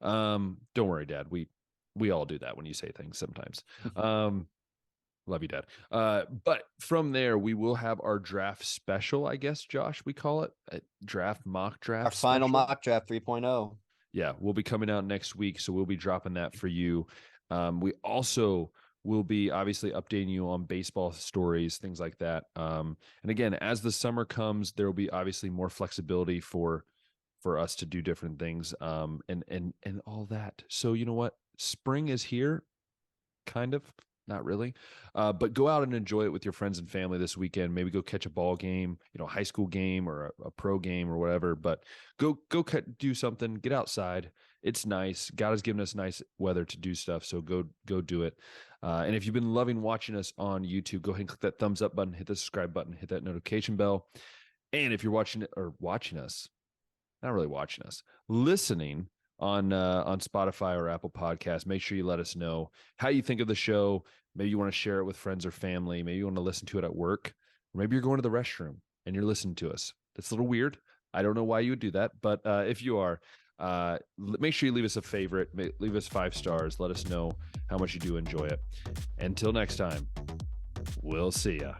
Don't worry, Dad. We all do that when you say things sometimes. Love you, Dad. But from there, we will have our draft special, I guess, Josh, we call it mock draft. Our final mock draft 3.0. Yeah, we'll be coming out next week, so we'll be dropping that for you. We also will be obviously updating you on baseball stories, things like that. And again, as the summer comes, there will be obviously more flexibility for us to do different things, and all that. So you know what? Spring is here, kind of. Not really, but go out and enjoy it with your friends and family this weekend. Maybe go catch a ball game, high school game or a pro game or whatever. But go do something. Get outside. It's nice. God has given us nice weather to do stuff, so go do it. And if you've been loving watching us on YouTube, go ahead and click that thumbs up button, hit the subscribe button, hit that notification bell. And if you're watching us, not really watching us, listening on Spotify or Apple Podcasts, make sure you let us know how you think of the show. Maybe you want to share it with friends or family. Maybe you want to listen to it at work. Or maybe you're going to the restroom and you're listening to us. That's a little weird. I don't know why you would do that, but if you are, make sure you leave us a favorite, leave us 5 stars. Let us know how much you do enjoy it. Until next time, we'll see ya.